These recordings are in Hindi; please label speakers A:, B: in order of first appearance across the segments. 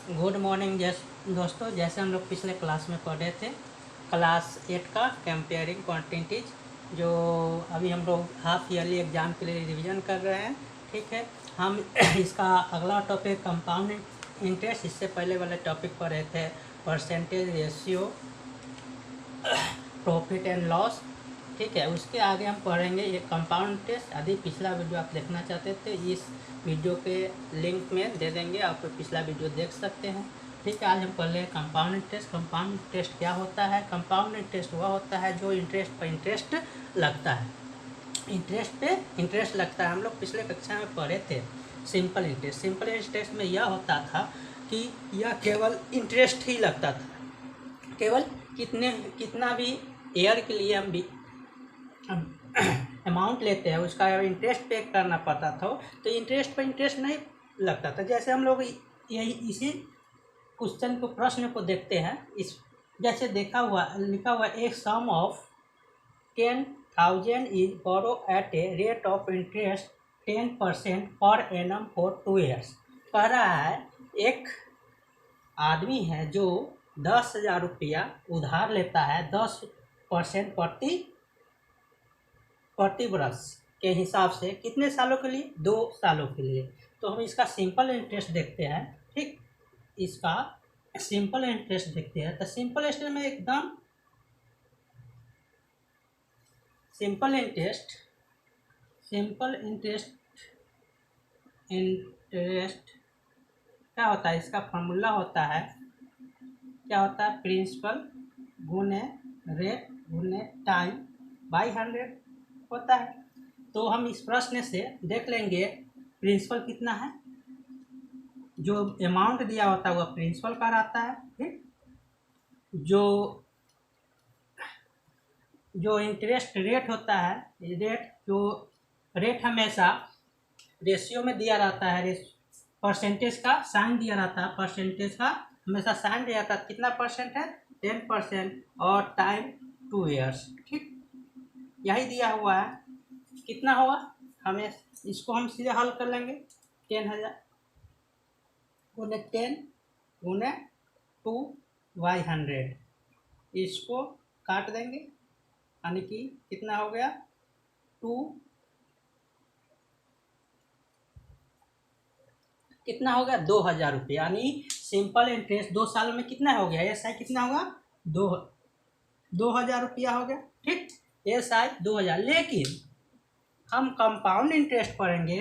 A: गुड मॉर्निंग दोस्तों, जैसे हम लोग पिछले क्लास में पढ़े थे क्लास 8 का कंपेयरिंग क्वांटिटीज, जो अभी हम लोग हाफ ईयरली एग्ज़ाम के लिए रिवीजन कर रहे हैं। ठीक है, हम इसका अगला टॉपिक कंपाउंड इंटरेस्ट, इससे पहले वाले टॉपिक पढ़े थे percentage ratio, profit and loss. ठीक है, उसके आगे हम पढ़ेंगे ये कंपाउंड इंटरेस्ट। यदि पिछला वीडियो आप देखना चाहते थे, इस वीडियो के लिंक में दे देंगे, आप पिछला वीडियो देख सकते हैं। ठीक है, आज हम पढ़ लें कंपाउंड इंटरेस्ट। कंपाउंड इंटरेस्ट क्या होता है? कंपाउंड इंटरेस्ट वह होता है जो इंटरेस्ट पर इंटरेस्ट लगता है। इंटरेस्ट पे इंटरेस्ट लगता है। हम लोग पिछले कक्षा में पढ़े थे सिंपल इंटरेस्ट। सिंपल इंटरेस्ट में यह होता था कि यह केवल इंटरेस्ट ही लगता था, केवल कितना भी ईयर के लिए हम भी अमाउंट लेते हैं उसका इंटरेस्ट पे करना पड़ता था, तो इंटरेस्ट पर इंटरेस्ट नहीं लगता था। जैसे हम लोग यही इसी क्वेश्चन को, प्रश्न को देखते हैं। इस जैसे लिखा हुआ एक sum of 10,000 is borrowed at a rate of interest 10% per annum for 2 years. कह रहा है एक आदमी है जो 10,000 रुपया उधार लेता है 10% प्रति वर्ष के हिसाब से। कितने सालों के लिए? 2 सालों के लिए। तो हम इसका सिंपल इंटरेस्ट देखते हैं। ठीक, इसका सिंपल इंटरेस्ट देखते हैं। तो सिंपल इंटरेस्ट में एकदम सिंपल इंटरेस्ट क्या होता है? इसका फॉर्मूला होता है, क्या होता है? प्रिंसिपल गुने रेट गुने टाइम बाई 100 होता है। तो हम इस प्रश्न से देख लेंगे प्रिंसिपल कितना है। जो अमाउंट दिया होता है वह प्रिंसिपल का रहता है। ठीक, जो इंटरेस्ट रेट होता है, रेट हमेशा रेशियो में दिया रहता है। परसेंटेज का साइन दिया रहता है, परसेंटेज का हमेशा साइन दिया जाता है। कितना परसेंट है? 10%, और टाइम 2 ईयर्स। ठीक, यही दिया हुआ है। कितना होगा? हमें इसको हम सीधे हल कर लेंगे। 10,000 गुने 10 गुने 2 बाई 100, इसको काट देंगे, यानी कि कितना हो गया? 2, कितना हो गया? 2,000 रुपये। यानी सिंपल इंटरेस्ट 2 सालों में कितना हो गया? एस आई कितना होगा? 2,000 रुपया हो गया। ठीक, एस आई 2,000। लेकिन हम कंपाउंड इंटरेस्ट पढ़ेंगे।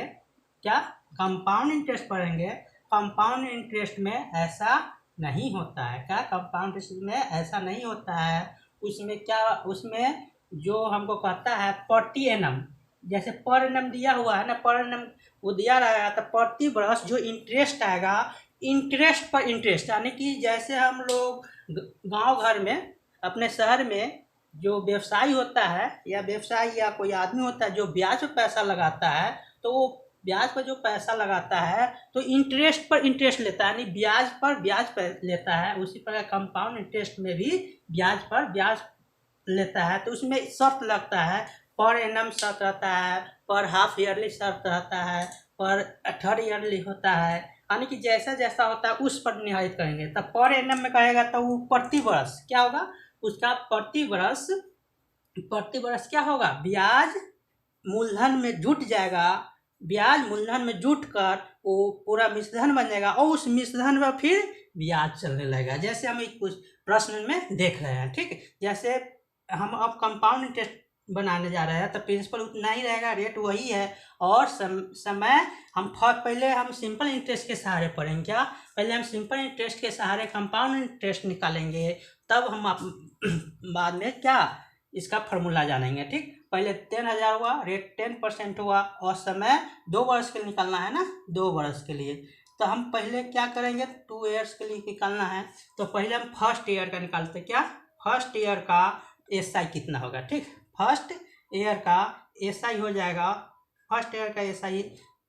A: क्या? कंपाउंड इंटरेस्ट पढ़ेंगे। कंपाउंड इंटरेस्ट में ऐसा नहीं होता है। क्या? कंपाउंड इंटरेस्ट में ऐसा नहीं होता है। उसमें जो हमको कहता है प्रति एनम, जैसे पर एनम दिया हुआ है ना, पर एनम वो दिया रहेगा, तो प्रति वर्ष जो इंटरेस्ट आएगा, इंटरेस्ट पर इंटरेस्ट, यानी कि जैसे हम लोग गांव घर में, अपने शहर में जो व्यवसायी होता है या कोई आदमी होता है जो ब्याज पर पैसा लगाता है, तो वो ब्याज पर जो पैसा लगाता है तो इंटरेस्ट पर इंटरेस्ट लेता है, यानी ब्याज पर लेता है। उसी प्रकार कंपाउंड इंटरेस्ट में भी ब्याज पर ब्याज लेता है। तो उसमें शर्त लगता है, पर एनम शर्त रहता है, पर हाफ ईयरली शर्त रहता है, पर थर्ड ईयरली होता है। यानी कि जैसा जैसा होता है उस पर निर्धारित करेंगे। तब पर एनम में कहेगा तो वो प्रति वर्ष क्या होगा? उसका प्रति वर्ष क्या होगा? ब्याज मूलधन में जुट जाएगा। ब्याज मूलधन में जुट कर वो पूरा मिश्रधन बन जाएगा, और उस मिश्रधन पर फिर ब्याज चलने लगेगा, जैसे हम कुछ प्रश्न में देख रहे हैं। ठीक, जैसे हम अब कंपाउंड इंटरेस्ट बनाने जा रहे हैं, तो प्रिंसिपल उतना ही रहेगा, रेट वही है, और समय पहले हम सिंपल इंटरेस्ट के सहारे पढ़ेंगे। क्या? पहले हम सिंपल इंटरेस्ट के सहारे कंपाउंड इंटरेस्ट निकालेंगे, तब हम बाद में क्या इसका फॉर्मूला जानेंगे। ठीक, पहले 10,000 हुआ, रेट 10% हुआ, और समय 2 वर्ष के लिए निकालना है ना, 2 वर्ष के लिए। तो हम पहले क्या करेंगे? 2 ईयर्स के लिए निकालना है, तो पहले हम फर्स्ट ईयर का निकालते। क्या? फर्स्ट ईयर का एस आई कितना होगा? ठीक, फर्स्ट ईयर का एस आई हो जाएगा, फर्स्ट ईयर का एस आई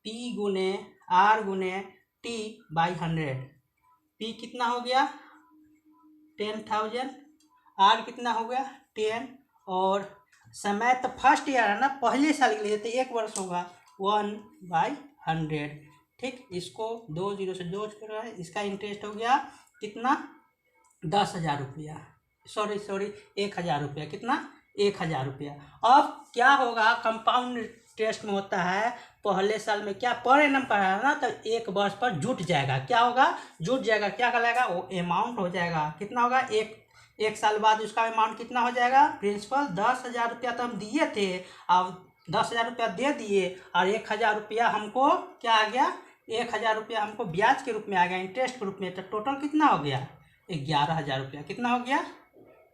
A: पी गुने आर गुने टी बाई 100। पी कितना हो गया? 10,000। आर कितना हो गया? 10। और समय तो फर्स्ट ईयर है ना, पहले साल के लिए, तो 1 वर्ष होगा 1/100। ठीक, इसको 2 जीरो से जोड़ कर रहा है, इसका इंटरेस्ट हो गया कितना 10,000 रुपया, सॉरी 1,000 रुपया, कितना 1,000 रुपया। अब क्या होगा कंपाउंड इंटरेस्ट में होता है पहले साल में क्या पर एनम का है ना, तो एक वर्ष पर जुट जाएगा, क्या होगा जुट जाएगा, क्या कहलाएगा वो अमाउंट हो जाएगा, कितना होगा एक साल बाद उसका अमाउंट कितना हो जाएगा प्रिंसिपल 10,000 रुपया तो हम दिए थे, अब 10,000 रुपया दे दिए और 1,000 रुपया हमको क्या आ गया 1,000 रुपया हमको ब्याज के रूप में आ गया, इंटरेस्ट के रूप में, तो टोटल कितना हो गया 11,000 रुपया, कितना हो गया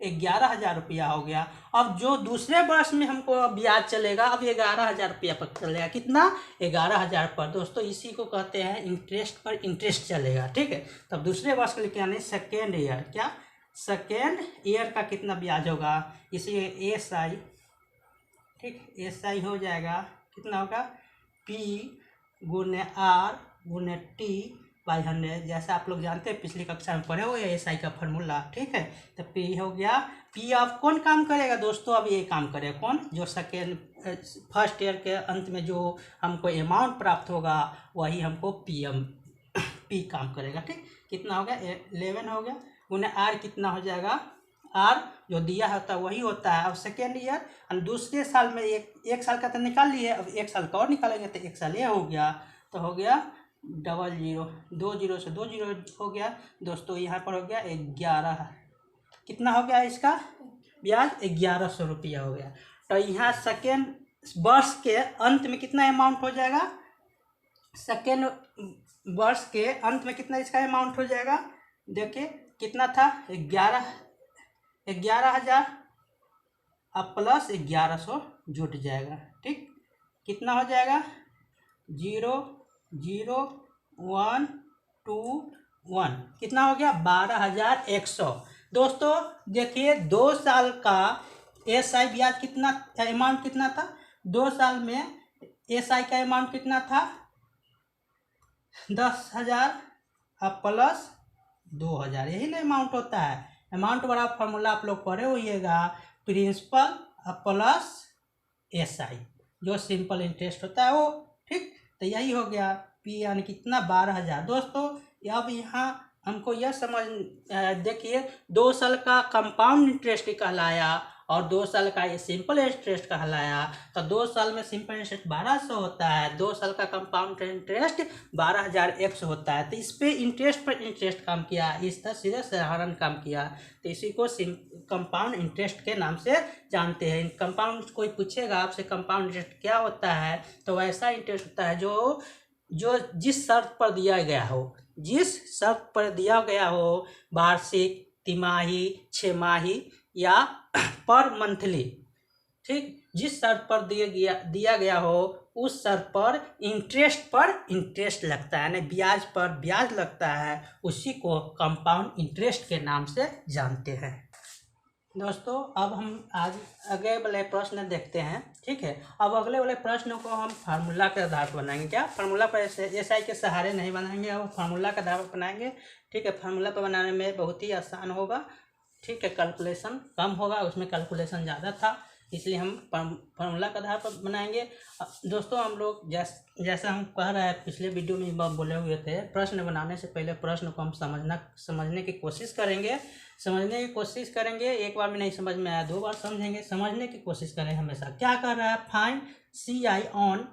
A: 11,000 रुपया हो गया। अब जो दूसरे वर्ष में हमको ब्याज चलेगा अब 11,000 रुपया पर चलेगा, कितना 11,000 पर। दोस्तों इसी को कहते हैं इंटरेस्ट पर इंटरेस्ट चलेगा, ठीक है। तब दूसरे वर्ष के लिए क्या नहीं सेकेंड ईयर, क्या सेकेंड ईयर का कितना ब्याज होगा, इसी SI, ठीक SI हो जाएगा कितना होगा P गुने R गुने T बाई 100, जैसा आप लोग जानते हैं पिछली कक्षा में पढ़े हुए SI का फार्मूला, ठीक है। तो P हो गया, P अब कौन काम करेगा दोस्तों, अब ये काम करेगा कौन, जो सेकेंड फर्स्ट ईयर के अंत में जो हमको अमाउंट प्राप्त होगा वही हमको P काम करेगा, ठीक। कितना हो गया 11 हो गया गुने R कितना हो जाएगा, R जो दिया होता है वही होता है। अब सेकेंड ईयर और दूसरे साल में एक साल का तो निकाल लिए, अब एक साल का और निकालेंगे तो एक साल ये हो गया, तो हो गया 00, 2 जीरो से 2 जीरो हो गया दोस्तों, यहाँ पर हो गया 11, कितना हो गया इसका ब्याज 1,100 रुपया हो गया। तो यहाँ सेकेंड वर्ष के अंत में कितना अमाउंट हो जाएगा, सेकेंड वर्ष के अंत में कितना इसका अमाउंट हो जाएगा, देखिए कितना था 11,000 अब प्लस 1,100 जुट जाएगा, ठीक। कितना हो जाएगा 0 0 1 2 1, कितना हो गया 12,100। दोस्तों देखिए 2 साल का SI ब्याज कितना अमाउंट कितना था, 2 साल में SI का अमाउंट कितना था 10,000 अब प्लस 2,000, यही ना अमाउंट होता है। अमाउंट वाला फार्मूला आप लोग पढ़े होइएगा, प्रिंसिपल प्लस SI जो सिंपल इंटरेस्ट होता है वो, ठीक। तो यही हो गया P यानी कितना 12,000। दोस्तों अब यहाँ हमको यह समझ देखिए 2 साल का कंपाउंड इंटरेस्ट कहलाया और 2 साल का ये सिंपल इंटरेस्ट कहलाया। तो 2 साल में सिंपल इंटरेस्ट 1,200 होता है, 2 साल का कंपाउंड इंटरेस्ट 12,100 होता है। तो इस पे इंटरेस्ट पर इंटरेस्ट काम किया, इस तरह सीधे साधारण काम किया, तो इसी को कंपाउंड इंटरेस्ट के नाम से जानते हैं। कंपाउंड कोई पूछेगा आपसे कंपाउंड इंटरेस्ट क्या होता है, तो वैसा इंटरेस्ट होता है जो जिस शर्त पर दिया गया हो, जिस शर्त पर दिया गया हो, वार्षिक, तिमाही, छमाही या पर मंथली, ठीक, जिस शर्त पर दिया गया हो उस शर्त पर इंटरेस्ट लगता है, यानी ब्याज पर ब्याज लगता है, उसी को कंपाउंड इंटरेस्ट के नाम से जानते हैं। दोस्तों अब हम आज अगले वाले प्रश्न देखते हैं, ठीक है। अब अगले वाले प्रश्नों को हम फार्मूला के आधार पर बनाएंगे, क्या फार्मूला पर SI के सहारे नहीं बनाएंगे, अब फार्मूला के आधार पर बनाएंगे, ठीक है। फार्मूला पर बनाने में बहुत ही आसान होगा, ठीक है, कैलकुलेशन कम होगा, उसमें कैलकुलेशन ज़्यादा था, इसलिए हम फार्मूला के आधार पर बनाएंगे। दोस्तों हम लोग जैसा हम कह रहे हैं पिछले वीडियो में बोले हुए थे, प्रश्न बनाने से पहले प्रश्न को हम समझने की कोशिश करेंगे, एक बार में नहीं समझ में आया 2 बार समझेंगे, समझने की कोशिश करें हमेशा। क्या कर रहा है, find CI on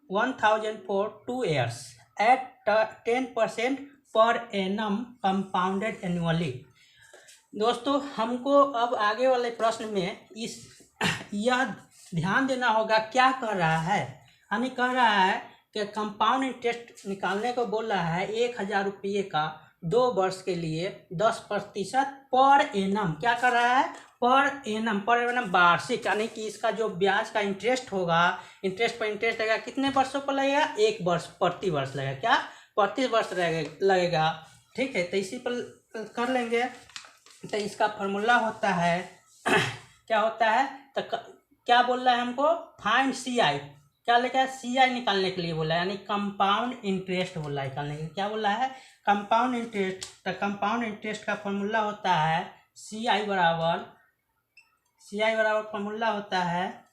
A: 1,000 for 2 years at 10% per annum compounded annually। दोस्तों हमको अब आगे वाले प्रश्न में यह ध्यान देना होगा क्या कर रहा है, यानी कह रहा है कि कंपाउंड इंटरेस्ट निकालने को बोल रहा है 1,000 रुपये का 2 वर्ष के लिए 10% पर एनम, क्या कर रहा है पर एनम वार्षिक, यानी कि इसका जो ब्याज का इंटरेस्ट होगा, इंटरेस्ट पर इंटरेस्ट लगेगा, कितने वर्षों पर लगेगा 1 वर्ष, प्रति वर्ष लगेगा, क्या प्रति वर्ष लगेगा, ठीक है। तो इसी पर कर लेंगे। तो इसका फार्मूला होता है क्या होता है, तो क्या बोल रहा है हमको फाइंड CI, क्या लिखा है CI निकालने के लिए बोला है, यानी कंपाउंड इंटरेस्ट बोला है निकालने के लिए, क्या बोला है कंपाउंड इंटरेस्ट। तो कंपाउंड इंटरेस्ट का फार्मूला होता है CI बराबर फार्मूला होता है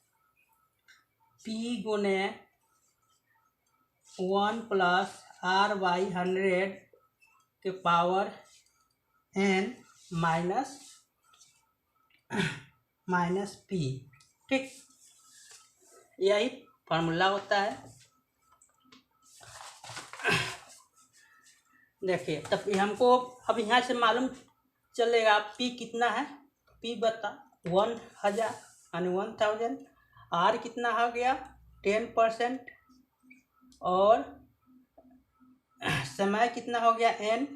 A: P गुने 1 प्लस आर बाई 100 के पावर n माइनस पी। ठीक, यही फार्मूला होता है। देखिए तब हमको अब यहाँ से मालूम चलेगा पी कितना है। पी बता 1000 यानी 1000। आर कितना हो गया 10%, और समय कितना हो गया n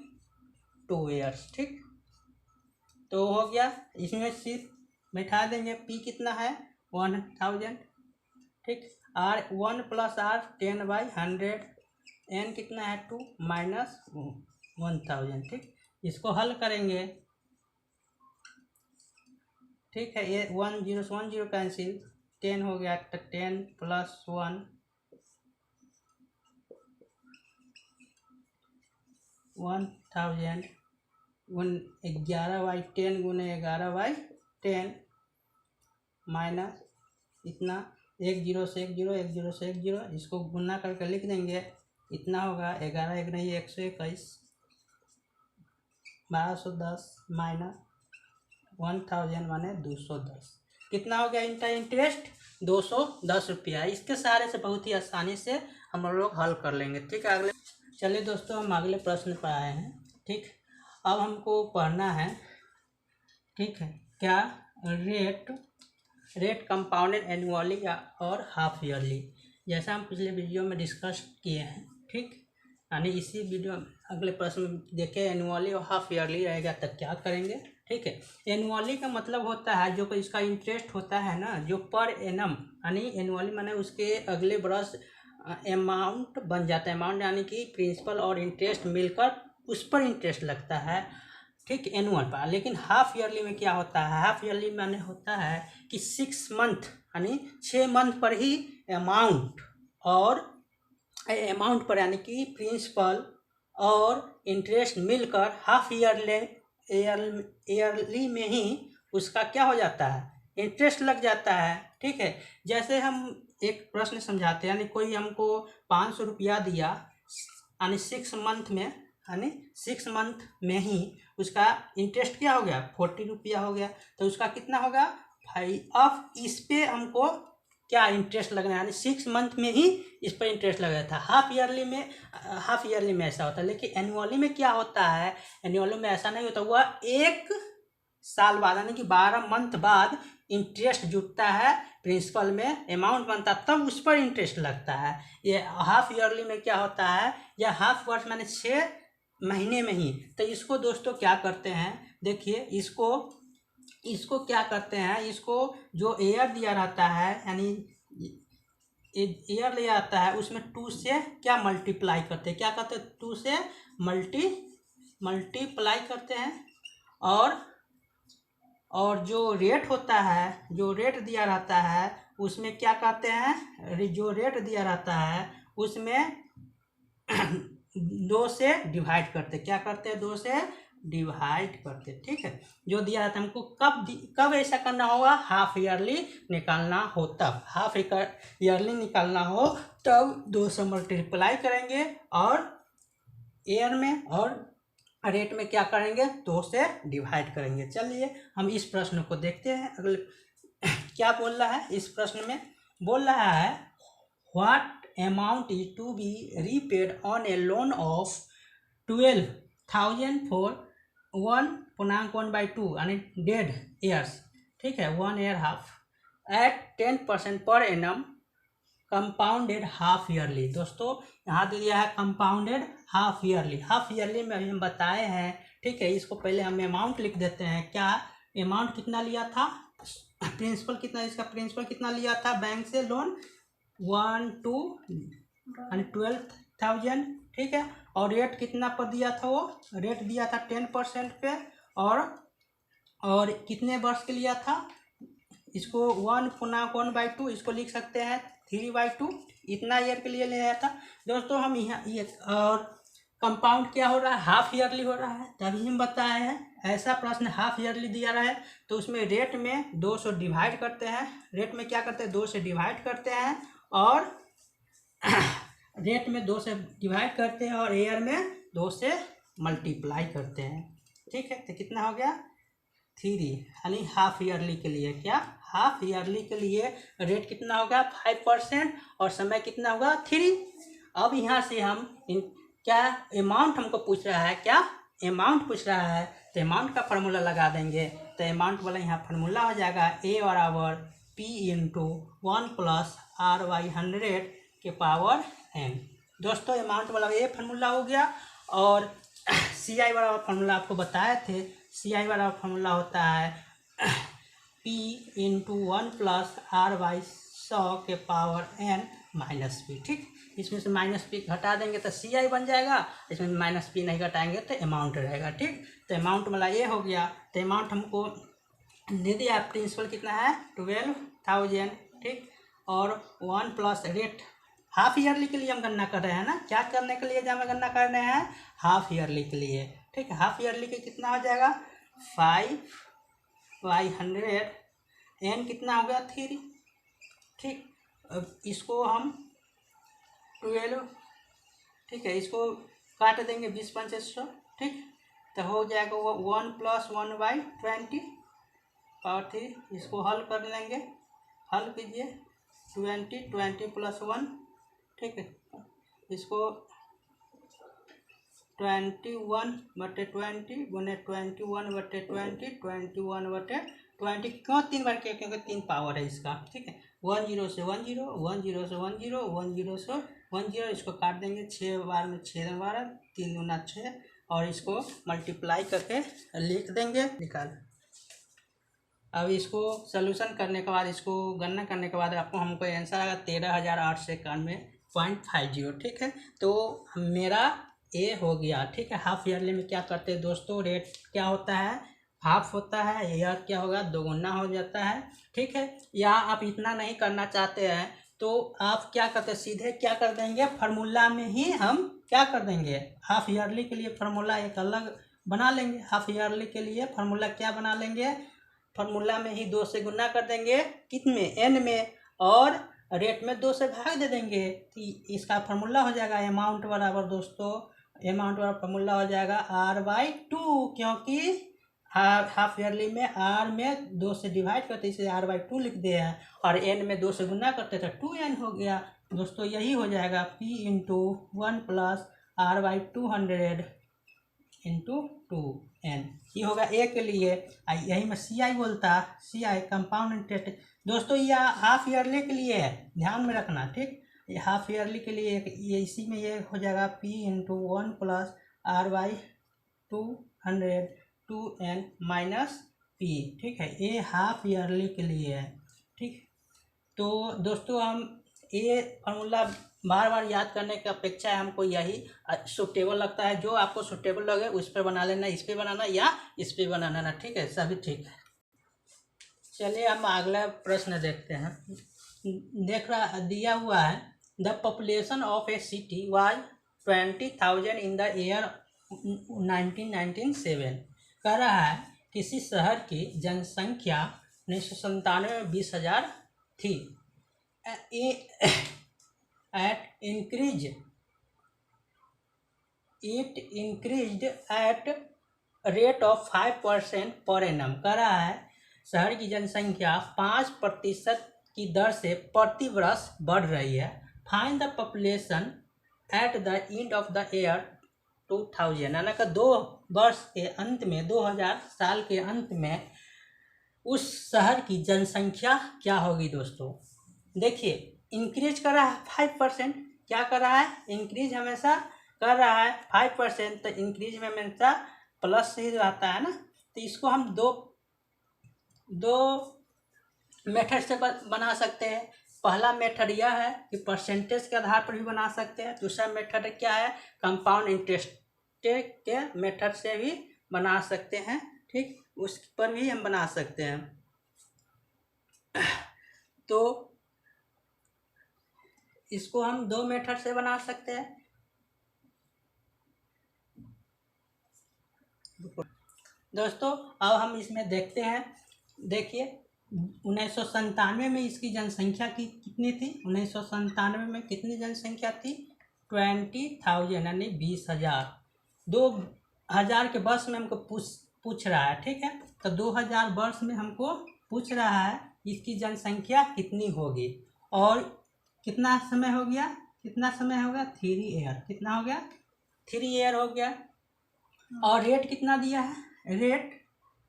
A: 2 years। ठीक, तो हो गया, इसमें सिर्फ बैठा देंगे। पी कितना है 1000। ठीक, आर 1 प्लस आर 10/100, एन कितना है 2 माइनस 1000। ठीक, इसको हल करेंगे। ठीक है, ये 1 0 से 1 0 कैंसिल, 10 हो गया, तो 10 प्लस 1 1000 11/10 गुने 11/10 माइनस इतना 1 0 से 1 0 1 0 से 1 0, इसको गुना करके लिख देंगे। इतना होगा 11 1 नहीं 121 1210 माइनस 1000 माने 210। कितना हो गया इनका इंटरेस्ट 210 रुपया। इसके सहारे से बहुत ही आसानी से हम लोग हल कर लेंगे। ठीक है, अगले चलिए दोस्तों हम अगले प्रश्न पर आए हैं। ठीक, अब हमको पढ़ना है। ठीक है, क्या रेट कंपाउंडेड एनुअली और हाफ ईयरली, जैसा हम पिछले वीडियो में डिस्कस किए हैं। ठीक, यानी इसी वीडियो अगले प्रश्न में देखें एनुअली और हाफ ईयरली रहेगा तब क्या करेंगे। ठीक है, एनुअली का मतलब होता है जो इसका इंटरेस्ट होता है ना, जो पर एनम, यानी एनुअली माने उसके अगले बरस अमाउंट बन जाता है। अमाउंट यानी कि प्रिंसिपल और इंटरेस्ट मिलकर उस पर इंटरेस्ट लगता है। ठीक, एनुअल पर। लेकिन हाफ ईयरली में क्या होता है, हाफ ईयरली माने होता है कि 6 मंथ यानी 6 मंथ पर ही अमाउंट पर यानी कि प्रिंसिपल और इंटरेस्ट मिलकर हाफ ईयरली में ही उसका क्या हो जाता है इंटरेस्ट लग जाता है। ठीक है, जैसे हम एक प्रश्न समझाते हैं, यानी कोई हमको 500 रुपया दिया, यानी 6 मंथ में, यानी 6 मंथ में ही उसका इंटरेस्ट क्या हो गया 40 रुपया हो गया। तो उसका कितना होगा 5। अब इस पे हमको क्या इंटरेस्ट लगना है, यानी 6 मंथ में ही इस पर इंटरेस्ट लग रहा था। हाफ ईयरली में ऐसा होता है। लेकिन एनुअली में क्या होता है, एनुअली में ऐसा नहीं होता। वह 1 साल बाद यानी कि 12 मंथ बाद इंटरेस्ट जुटता है, प्रिंसिपल में अमाउंट बनता है, तब उस पर इंटरेस्ट लगता है। ये हाफ ईयरली में क्या होता है, या हाफ वर्ष मैंने 6 महीने में ही। तो इसको दोस्तों क्या करते हैं, देखिए इसको क्या करते हैं, इसको जो ईयर दिया रहता है, यानी ईयर लिया जाता है, उसमें 2 से क्या मल्टीप्लाई करते हैं, क्या करते हैं 2 से मल्टीप्लाई करते हैं। और जो रेट होता है, जो रेट दिया रहता है, उसमें क्या करते हैं, जो रेट दिया रहता है उसमें 2 से डिवाइड करते। क्या करते हैं 2 से डिवाइड करते। ठीक है, जो दिया था हमको कब ऐसा करना होगा, हाफ ईयरली निकालना हो तब। हाफ ईयरली निकालना हो तब 2 से मल्टीप्लाई करेंगे और ईयर में और रेट में क्या करेंगे 2 से डिवाइड करेंगे। चलिए हम इस प्रश्न को देखते हैं। अगले क्या बोल रहा है, इस प्रश्न में बोल रहा है what amount is to be repaid on a loan of 12,000 for 1.1/2 यानी डेढ़ ईयर्स। ठीक है, 1 year half eight 10% per annum compounded half yearly. दोस्तों यहाँ दे दिया है compounded half yearly. Half yearly में अभी हम बताए हैं। ठीक है, इसको पहले हम अमाउंट लिख देते हैं। क्या अमाउंट कितना लिया था, प्रिंसिपल कितना, इसका प्रिंसिपल कितना लिया था बैंक से लोन 12,000। ठीक है, और रेट कितना पर दिया था, वो रेट दिया था 10% पे, और कितने वर्ष के लिया था, इसको 1/1/2 इसको लिख सकते हैं 3/2, इतना ईयर के लिए लिया था। दोस्तों हम यहाँ ये और कंपाउंड क्या हो रहा है, हाफ ईयरली हो रहा है। तभी हम बताए हैं ऐसा प्रश्न हाफ ईयरली दिया रहा है तो उसमें रेट में 2 से डिवाइड करते हैं। रेट में क्या करते हैं 2 से डिवाइड करते हैं, और रेट में 2 से डिवाइड करते हैं और ईयर में 2 से मल्टीप्लाई करते हैं। ठीक है, तो कितना हो गया 3, यानी हाफ ईयरली के लिए क्या, हाफ ईयरली के लिए रेट कितना होगा 5% और समय कितना होगा 3। अब यहाँ से हम क्या अमाउंट हमको पूछ रहा है, क्या अमाउंट पूछ रहा है, तो अमाउंट का फार्मूला लगा देंगे। तो अमाउंट वाला यहाँ फार्मूला हो जाएगा ए बराबर P इंटू 1 प्लस R/100 के पावर n। दोस्तों अमाउंट वाला ये फार्मूला हो गया। और सी आई वाला फार्मूला आपको बताए थे, सी आई वाला फार्मूला होता है P इंटू 1 प्लस R/100 के पावर n माइनस पी। ठीक, इसमें से माइनस पी घटा देंगे तो सी आई बन जाएगा, इसमें माइनस पी नहीं घटाएंगे तो अमाउंट रहेगा। ठीक, तो अमाउंट वाला ये हो गया। तो अमाउंट हमको दे दिया, प्रिंसिपल कितना है 12,000। ठीक, और 1 प्लस रेट हाफ ईयरली के लिए हम गणना कर रहे हैं ना, क्या करने के लिए जब हम गणना कर रहे हैं हाफ ईयरली के लिए। ठीक है, हाफ ईयरली के कितना हो जाएगा 5/100, n कितना हो गया 3। ठीक, अब इसको हम 12, ठीक है, इसको काट देंगे 20×500। ठीक, तो हो जाएगा वो 1 प्लस 1/20 पावर 3। इसको हल कर लेंगे, हल कीजिए 20 प्लस 1। ठीक है, इसको 21/20 गुने 21/20 21/20 क्यों 3 बार किया, क्योंकि 3 पावर है इसका। ठीक है, 1 0 से 1 0, 1 0 से 1 0, 1 0 से 1 0, इसको काट देंगे 6 बार में 6 12, 3 गुना 6, और इसको मल्टीप्लाई करके लिख देंगे, निकाल। अब इसको सोल्यूशन करने के बाद, इसको गणना करने के बाद आपको हमको आंसर आएगा 13,891.50। ठीक है, तो मेरा ए हो गया। ठीक है, हाफ ईयरली में क्या करते हैं दोस्तों, रेट क्या होता है हाफ होता है, ईयर क्या होगा दोगुना हो जाता है। ठीक है, या आप इतना नहीं करना चाहते हैं तो आप क्या करते हैं, सीधे क्या कर देंगे फार्मूला में ही हम क्या कर देंगे, हाफ ईयरली के लिए फार्मूला एक अलग बना लेंगे। हाफ ईयरली के लिए फार्मूला क्या बना लेंगे, फार्मूला में ही 2 से गुना कर देंगे, कितने एन में, और रेट में 2 से भाग दे देंगे। तो इसका फार्मूला हो जाएगा अमाउंट बराबर दोस्तों, अमाउंट वाला फार्मूला हो जाएगा R/2, क्योंकि हाफ ईयरली में R में 2 से डिवाइड करते इसे R/2 लिख दिए हैं, और n में 2 से गुना करते तो 2n हो गया। दोस्तों यही हो जाएगा P into 1 plus R/200 into 2n, ये होगा ए के लिए। यही में सी आई बोलता, सी आई कंपाउंड इंटरेस्ट। दोस्तों ये हाफ ईयरली के लिए है, ध्यान में रखना। ठीक, ये हाफ ईयरली के लिए ये इसी में ये हो जाएगा P into 1 plus R/200 2n minus P। ठीक है, ये हाफ ईयरली के लिए है। ठीक, तो दोस्तों हम ये फार्मूला बार बार याद करने की अपेक्षा है, हमको यही सुटेबल लगता है। जो आपको सुटेबल लगे उस पर बना लेना, इस पर बनाना या इस पर बनाना ना। ठीक है, सभी ठीक है। चलिए हम अगला प्रश्न देखते हैं। दिया हुआ है the population of A city was 20,000 in the year 1997। कह रहा है किसी शहर की जनसंख्या 1997 में 20,000 थी। It increased at rate of 5% per annum। कह रहा है शहर की जनसंख्या 5% की दर से प्रति वर्ष बढ़ रही है। Find the population at the end of the year 2000, यानी कि 2 वर्ष के अंत में, 2000 साल के अंत में उस शहर की जनसंख्या क्या होगी। दोस्तों देखिए, इंक्रीज कर रहा है 5%, क्या कर रहा है इंक्रीज हमेशा कर रहा है 5%, तो इंक्रीज में हमेशा प्लस ही रहता है ना। तो इसको हम दो मेथड से बना सकते हैं। पहला मेथड यह है कि परसेंटेज के आधार पर भी बना सकते हैं। दूसरा मेथड क्या है, कंपाउंड इंटरेस्ट के मेथड से भी बना सकते हैं। ठीक, उस पर भी हम बना सकते हैं। तो इसको हम 2 मेथड से बना सकते हैं। दोस्तों अब हम इसमें देखते हैं। देखिए 1997 में इसकी जनसंख्या की कितनी थी, 1997 में कितनी जनसंख्या थी 20,000 यानी 20,000। 2,000 के वर्ष में हमको पूछ रहा है, ठीक है। तो 2,000 वर्ष में हमको पूछ रहा है इसकी जनसंख्या कितनी होगी, और कितना समय हो गया, 3 ईयर। कितना हो गया, 3 ईयर हो गया। और रेट कितना दिया है,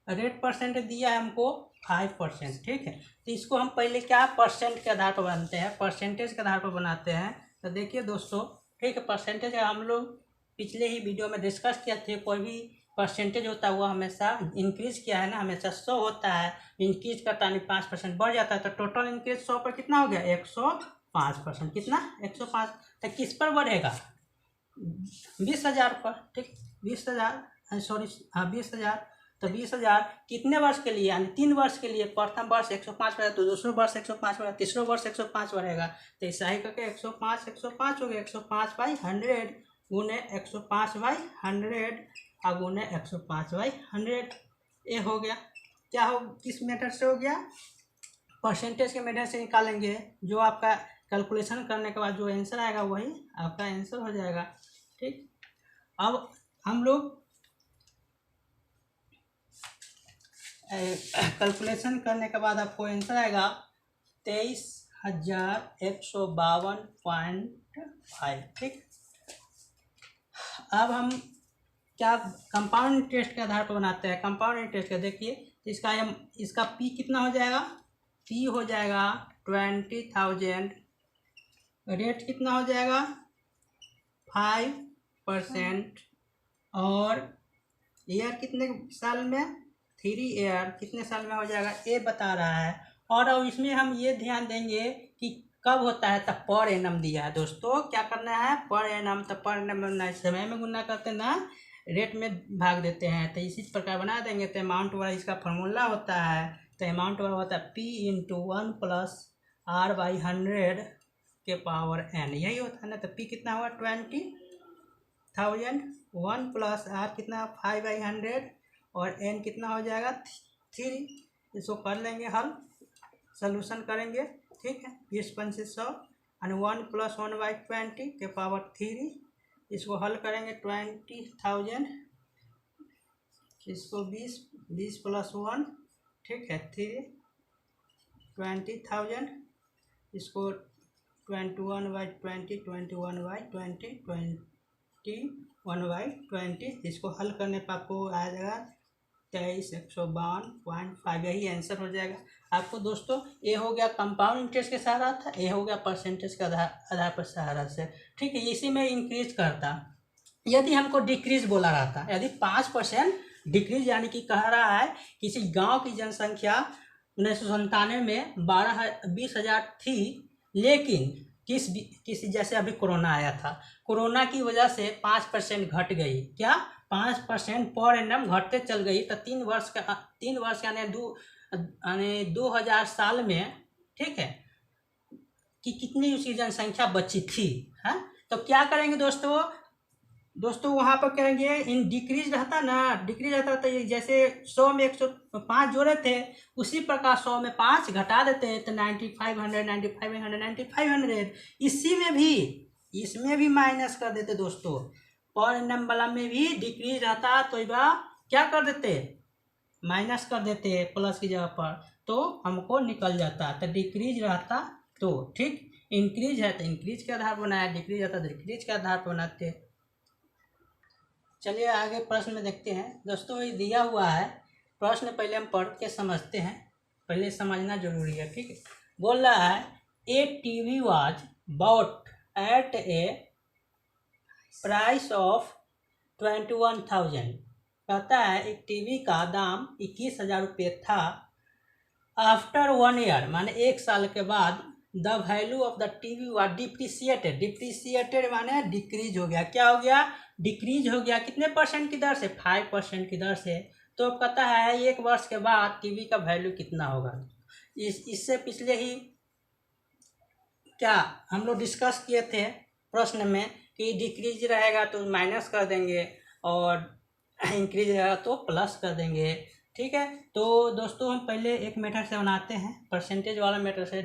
A: रेट परसेंट दिया है हमको 5%, ठीक है। तो इसको हम पहले क्या परसेंट के आधार पर बनाते हैं, परसेंटेज के आधार पर बनाते हैं। तो देखिए दोस्तों, ठीक है, परसेंटेज हम लोग पिछले ही वीडियो में डिस्कस किया थे। कोई भी परसेंटेज होता है वो हमेशा इंक्रीज किया है ना, हमेशा 100 होता है, इंक्रीज करता है 5% बढ़ जाता है। तो टोटल इंक्रीज 100 पर कितना हो गया, 105%। कितना, 105। तो किस पर बढ़ेगा, 20,000 पर, ठीक। 20,000, सॉरी, हाँ 20,000। तो 20,000 कितने वर्ष के लिए, यानी 3 वर्ष के लिए। प्रथम वर्ष 105 बढ़ेगा, तो दूसरा वर्ष 105 बढ़ेगा, तीसरा वर्ष 105 बढ़ेगा। तो ऐसा ही करके 105 हो गया। 105/100 गुने 105/100 और गुने 105/100। ये हो गया। क्या हो, किस मेथड से हो गया, परसेंटेज के मेथड से निकालेंगे। जो आपका कैलकुलेशन करने के बाद जो आंसर आएगा वही आपका आंसर हो जाएगा, ठीक। अब हम लोग कैलकुलेशन करने के बाद आपको आंसर आएगा 23,152.5, ठीक। अब हम क्या कंपाउंड इंटरेस्ट के आधार पर बनाते हैं। कंपाउंड इंटरेस्ट का देखिए, इसका पी कितना हो जाएगा, पी हो जाएगा 20,000। रेट कितना हो जाएगा, 5%। और ईयर कितने साल में, 3 ईयर कितने साल में हो जाएगा, ये बता रहा है। और अब इसमें हम ये ध्यान देंगे कि कब होता है। तब पर एनम दिया है दोस्तों, क्या करना है, पर एनम। तो पर एनम ना समय में गुना करते ना रेट में भाग देते हैं। तो इसी प्रकार बना देंगे। तो अमाउंट वाला इसका फॉर्मूला होता है। तो अमाउंट वाला होता है P × 1 + R/100 के पावर n, यही होता है ना। तो P कितना हुआ, 20,000। 1 + R कितना, 5/100, और n कितना हो जाएगा, 3। इसको कर लेंगे हल, सॉल्यूशन करेंगे, ठीक है। 20 × 100 और 1 + 1/20 के पावर 3। इसको हल करेंगे 20,000, इसको 20 + 1, ठीक है, 3। 20,000, इसको 21/20, 21/20, 21/20। इसको हल करने पर आपको आ जाएगा 23,152.5, यही आंसर हो जाएगा आपको दोस्तों। ये हो गया कंपाउंड इंटरेस्ट के सहारा था, ये हो गया परसेंटेज के आधार पर सहारा से, ठीक है। इसी में इंक्रीज करता। यदि हमको डिक्रीज बोला रहता, यदि 5% डिक्रीज, यानी कि कह रहा है किसी गांव की जनसंख्या 1997 में 20,000 थी, लेकिन किसी जैसे अभी कोरोना आया था, कोरोना की वजह से 5% घट गई। क्या, 5% पर एनम घटते चल गई। तो 3 वर्ष यानी 2,000 साल में, ठीक है, कि कितनी उसकी जनसंख्या बची थी, है। तो क्या करेंगे दोस्तों वहाँ पर करेंगे, इन डिक्रीज रहता ना, डिक्रीज रहता तो जैसे 100 में 105 जोड़े थे, उसी प्रकार 100 में 5 घटा देते हैं। तो 9,500, 9,500, 9,500। इसमें भी माइनस कर देते दोस्तों। पर एनम वाला में भी डिक्रीज रहता तो एक बार क्या कर देते, माइनस कर देते प्लस की जगह पर, तो हमको निकल जाता। तो डिक्रीज रहता तो, ठीक। इंक्रीज है तो इंक्रीज के आधार पर बनाया, डिक्रीज रहता तो डिक्रीज के आधार पर बनाते। चलिए आगे प्रश्न में देखते हैं दोस्तों। ये दिया हुआ है प्रश्न, पहले हम पढ़ के समझते हैं, पहले समझना जरूरी है, ठीक है। बोल रहा है a TV was bought at a price of 21,000। कहता है एक टीवी का दाम 21,000 रुपये था। आफ्टर 1 ईयर, माने 1 साल के बाद, the value of the TV was depreciated. Depreciated माने डिक्रीज हो गया। क्या हो गया, डिक्रीज हो गया। कितने परसेंट की दर से, 5% की दर से। तो कहता है 1 वर्ष के बाद टीवी का वैल्यू कितना होगा। इससे पिछले ही क्या हम लोग डिस्कस किए थे प्रश्न में कि डिक्रीज रहेगा तो माइनस कर देंगे, और इंक्रीज रहेगा तो प्लस कर देंगे, ठीक है। तो दोस्तों हम पहले एक मेथड से बनाते हैं, परसेंटेज वाला मेथड से।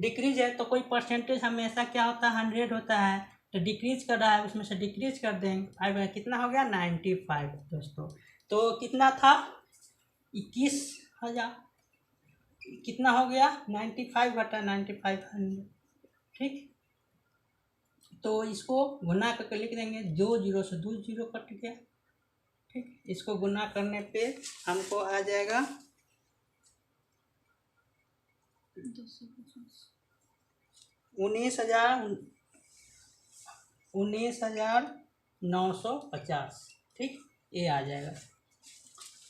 A: डिक्रीज है तो कोई परसेंटेज हमेशा क्या होता है, 100 होता है, तो डिक्रीज कर रहा है, उसमें से डिक्रीज कर देंगे। 5 में कितना हो गया 95 दोस्तों। तो कितना था 21,000, कितना हो गया 95 घटा 9500, ठीक। तो इसको गुना करके लिख देंगे, 2 जीरो से 2 जीरो कट गया, ठीक। इसको गुना करने पे हमको आ जाएगा 19,950, ठीक, ये आ जाएगा।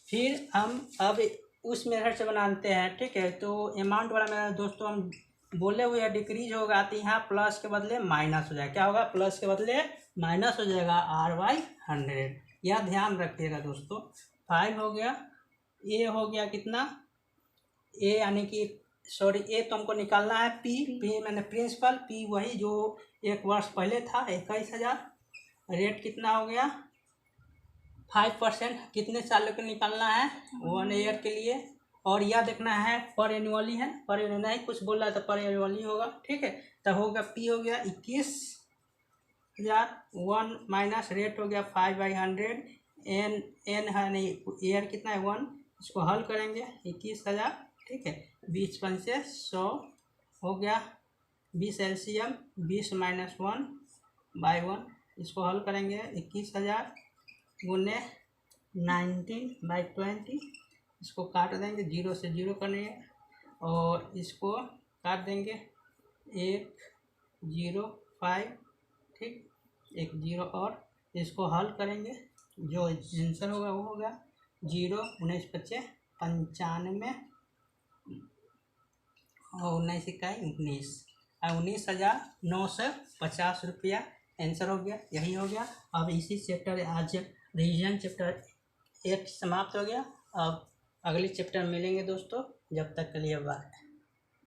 A: फिर हम अब उस मेथड से बनाते हैं, ठीक है। तो अमाउंट वाला मेरा दोस्तों हम बोले हुए डिक्रीज होगा, तो यहाँ प्लस के बदले माइनस हो जाएगा। क्या होगा, प्लस के बदले माइनस हो जाएगा R/100। यह ध्यान रखिएगा दोस्तों। 5 हो गया, ए हो गया कितना, ए यानी कि सॉरी ए तो हमको निकालना है पी मैंने प्रिंसिपल, पी वही जो एक वर्ष पहले था 21,000। रेट कितना हो गया 5%, कितने सालों के निकालना है 1 ईयर के लिए। और यह देखना है पर एनुअली है, पर नहीं कुछ बोल रहा है तो पर एनुअली होगा, ठीक है। तब होगा पी हो गया 21,000, 1 माइनस रेट हो गया 5/100, एन है नहीं ईयर कितना है 1, इसको हल करेंगे 21,000, ठीक है। 20 पन से 100 हो गया, 20 LCM 20 - 1/1, इसको हल करेंगे 21,000 गुने 19/20, इसको काट देंगे, 0 से 0 करेंगे और इसको काट देंगे 105, ठीक, 1 0 और इसको हल करेंगे, जो आंसर होगा वो होगा 0 19 25 95 और 19 इकाई 19,950 रुपया आंसर हो गया, यही हो गया। अब इसी चैप्टर आज रिवीजन चैप्टर 1 समाप्त हो गया। अब अगले चैप्टर मिलेंगे दोस्तों, जब तक के लिए बाय।